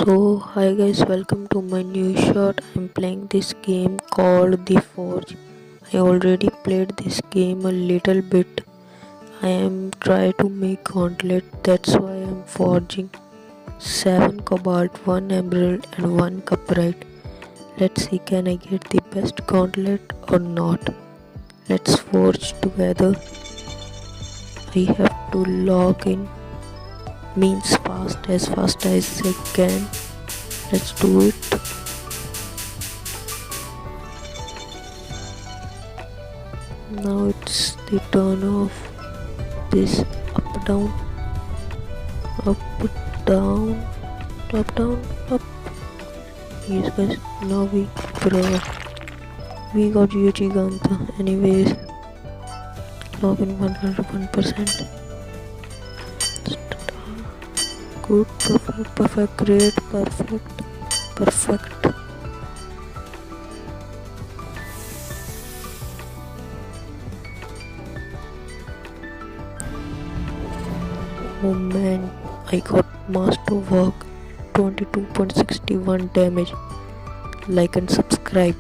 So hi guys, welcome to my new shot. I'm playing this game called The Forge. I already played this game a little bit. I am trying to make gauntlet, that's why I'm forging 7 cobalt, 1 emerald and 1 cuprite. Let's see, can I get the best gauntlet or not. Let's forge together. I have to log in, means fast as I can. Let's do it. Now it's the turn of this up down up down up. Yes guys, now we got Giganta. Anyways, login 101%. Good, perfect, great, perfect. Oh man, I got master work, 22.61 damage. Like and subscribe.